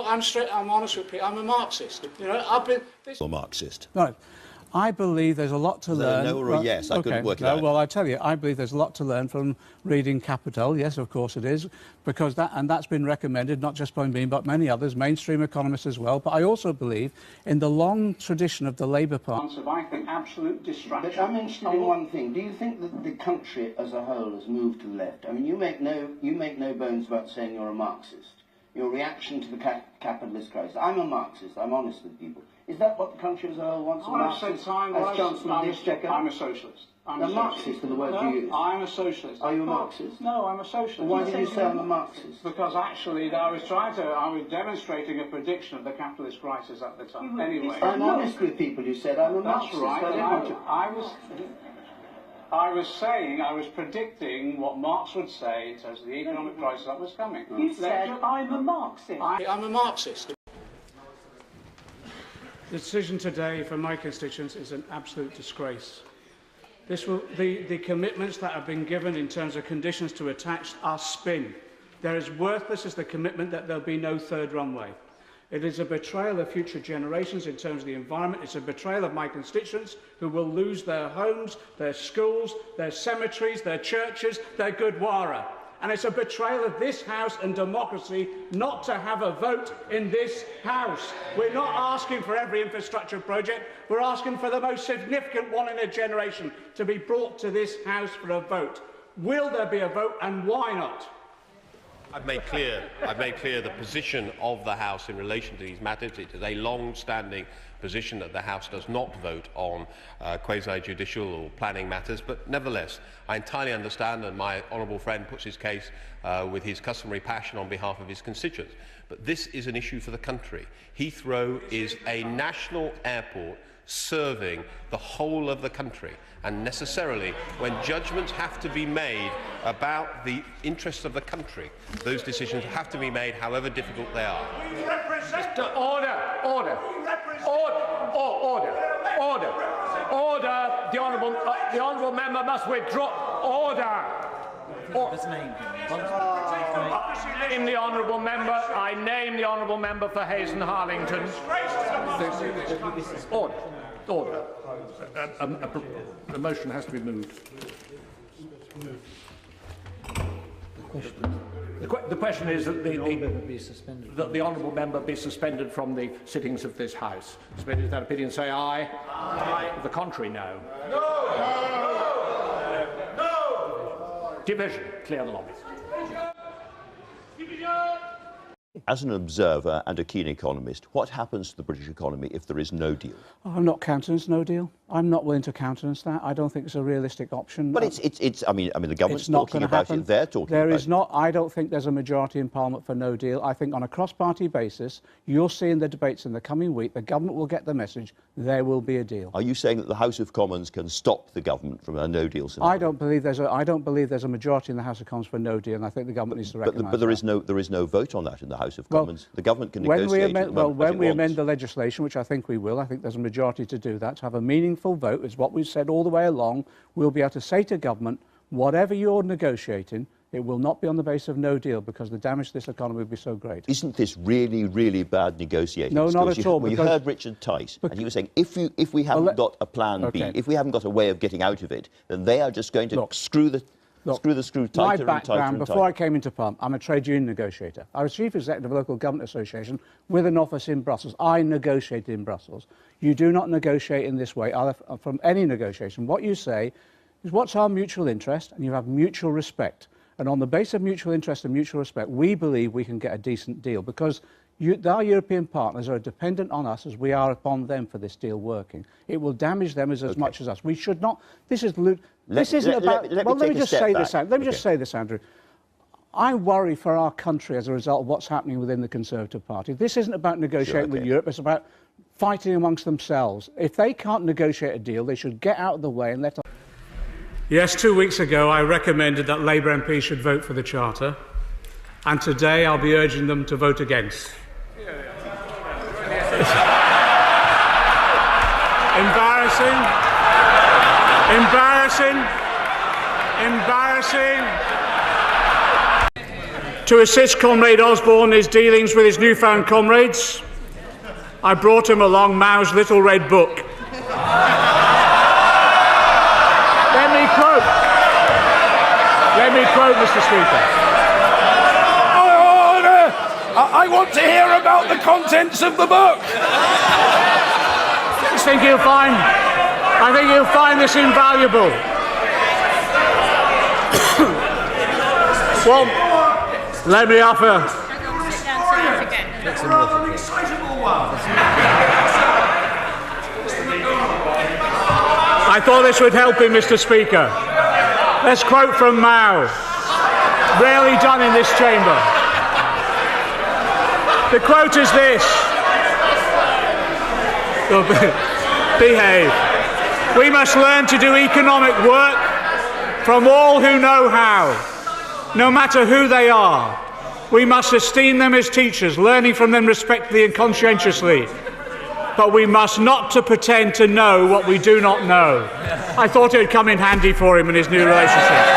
I'm straight. I'm honest with people. I'm a Marxist. You know, I've been. Or Marxist. Right. I believe there's a lot to learn. No or a yes? I couldn't work it out. Well, I tell you, I believe there's a lot to learn from reading Capital. Yes, of course it is, because that's been recommended not just by me but many others, mainstream economists as well. But I also believe in the long tradition of the Labour Party. I think absolute distraction. But I'm interested in one thing. Do you think that the country as a whole has moved to the left? I mean, you make no bones about saying you're a Marxist. Your reaction to the capitalist crisis. I'm a Marxist. I'm honest with people. Is that what the country as a whole wants? As Chancellor of the Exchequer? I'm a socialist. I'm a Marxist are the words you use. I'm a socialist. Are you a Marxist? No, I'm a socialist. Well, why did you say I'm a Marxist? Because actually I was demonstrating a prediction of the capitalist crisis at the time. Anyway. I'm honest with people who said I'm a Marxist. That's right. I was predicting what Marx would say in terms of the economic crisis that was coming. You said I'm a Marxist. I'm a Marxist. The decision today for my constituents is an absolute disgrace. The commitments that have been given in terms of conditions to attach are spin. They're as worthless as the commitment that there'll be no third runway. It is a betrayal of future generations in terms of the environment. It's a betrayal of my constituents who will lose their homes, their schools, their cemeteries, their churches, their Gurdwara. And it's a betrayal of this House and democracy not to have a vote in this House. We're not asking for every infrastructure project. We're asking for the most significant one in a generation to be brought to this House for a vote. Will there be a vote, and why not? I've made clear the position of the House in relation to these matters. It is a long-standing position that the House does not vote on quasi-judicial or planning matters, but nevertheless, I entirely understand, and my honourable friend puts his case with his customary passion on behalf of his constituents. But this is an issue for the country. Heathrow is a national airport serving the whole of the country, and necessarily when judgments have to be made about the interests of the country, those decisions have to be made however difficult they are. Order. The honourable member must withdraw. Order. Name the honourable member. I name the honourable member for Hayes and Harlington. Order. A motion has to be moved. The question is that the honourable member be suspended from the sittings of this House. Suspended with that opinion, say aye. Aye. The contrary, no. No. Division. Clear the lobby. As an observer and a keen economist, what happens to the British economy if there is no deal? I'm not countenance no deal. I'm not willing to countenance that. I don't think it's a realistic option. But I mean, the government's talking about it. They're talking about it. There is not. I don't think there's a majority in Parliament for no deal. I think on a cross-party basis, you'll see in the debates in the coming week, the government will get the message. There will be a deal. Are you saying that the House of Commons can stop the government from a no deal scenario? I don't believe there's a majority in the House of Commons for no deal, and I think the government needs to recognise that. But there is no vote on that in the House of Commons. The government can negotiate. When we amend the legislation, which I think we will, I think there's a majority to do that. To have a meaningful vote is what we've said all the way along. We'll be able to say to government, whatever you're negotiating, it will not be on the basis of no deal, because the damage to this economy would be so great. Isn't this really, really bad negotiating? No, not at all. Well, you heard Richard Tice, and he was saying, if we haven't got a plan B, if we haven't got a way of getting out of it, then they are just going to screw the screw tighter and tighter and tighter. Before I came into Parliament, I'm a trade union negotiator. I was chief executive of a local government association with an office in Brussels. I negotiated in Brussels. You do not negotiate in this way, either from any negotiation. What you say is, what's our mutual interest, and you have mutual respect. And on the basis of mutual interest and mutual respect, we believe we can get a decent deal, because our European partners are dependent on us as we are upon them for this deal working. It will damage them as much as us. We should not. This isn't about. Let me just say this, Andrew. I worry for our country as a result of what's happening within the Conservative Party. This isn't about negotiating with Europe. It's about fighting amongst themselves. If they can't negotiate a deal, they should get out of the way and let us. Yes, 2 weeks ago I recommended that Labour MPs should vote for the Charter, and today I'll be urging them to vote against. Embarrassing. To assist Comrade Osborne in his dealings with his newfound comrades, I brought him along Mao's little red book. Let me quote, Mr. Speaker. Order! I want to hear about the contents of the book. I think you'll find this invaluable. Well, let me offer. I thought this would help him, Mr. Speaker. Let's quote from Mao, rarely done in this chamber. The quote is this. Behave. We must learn to do economic work from all who know how, no matter who they are. We must esteem them as teachers, learning from them respectfully and conscientiously. But we must not to pretend to know what we do not know. I thought it would come in handy for him in his new relationship.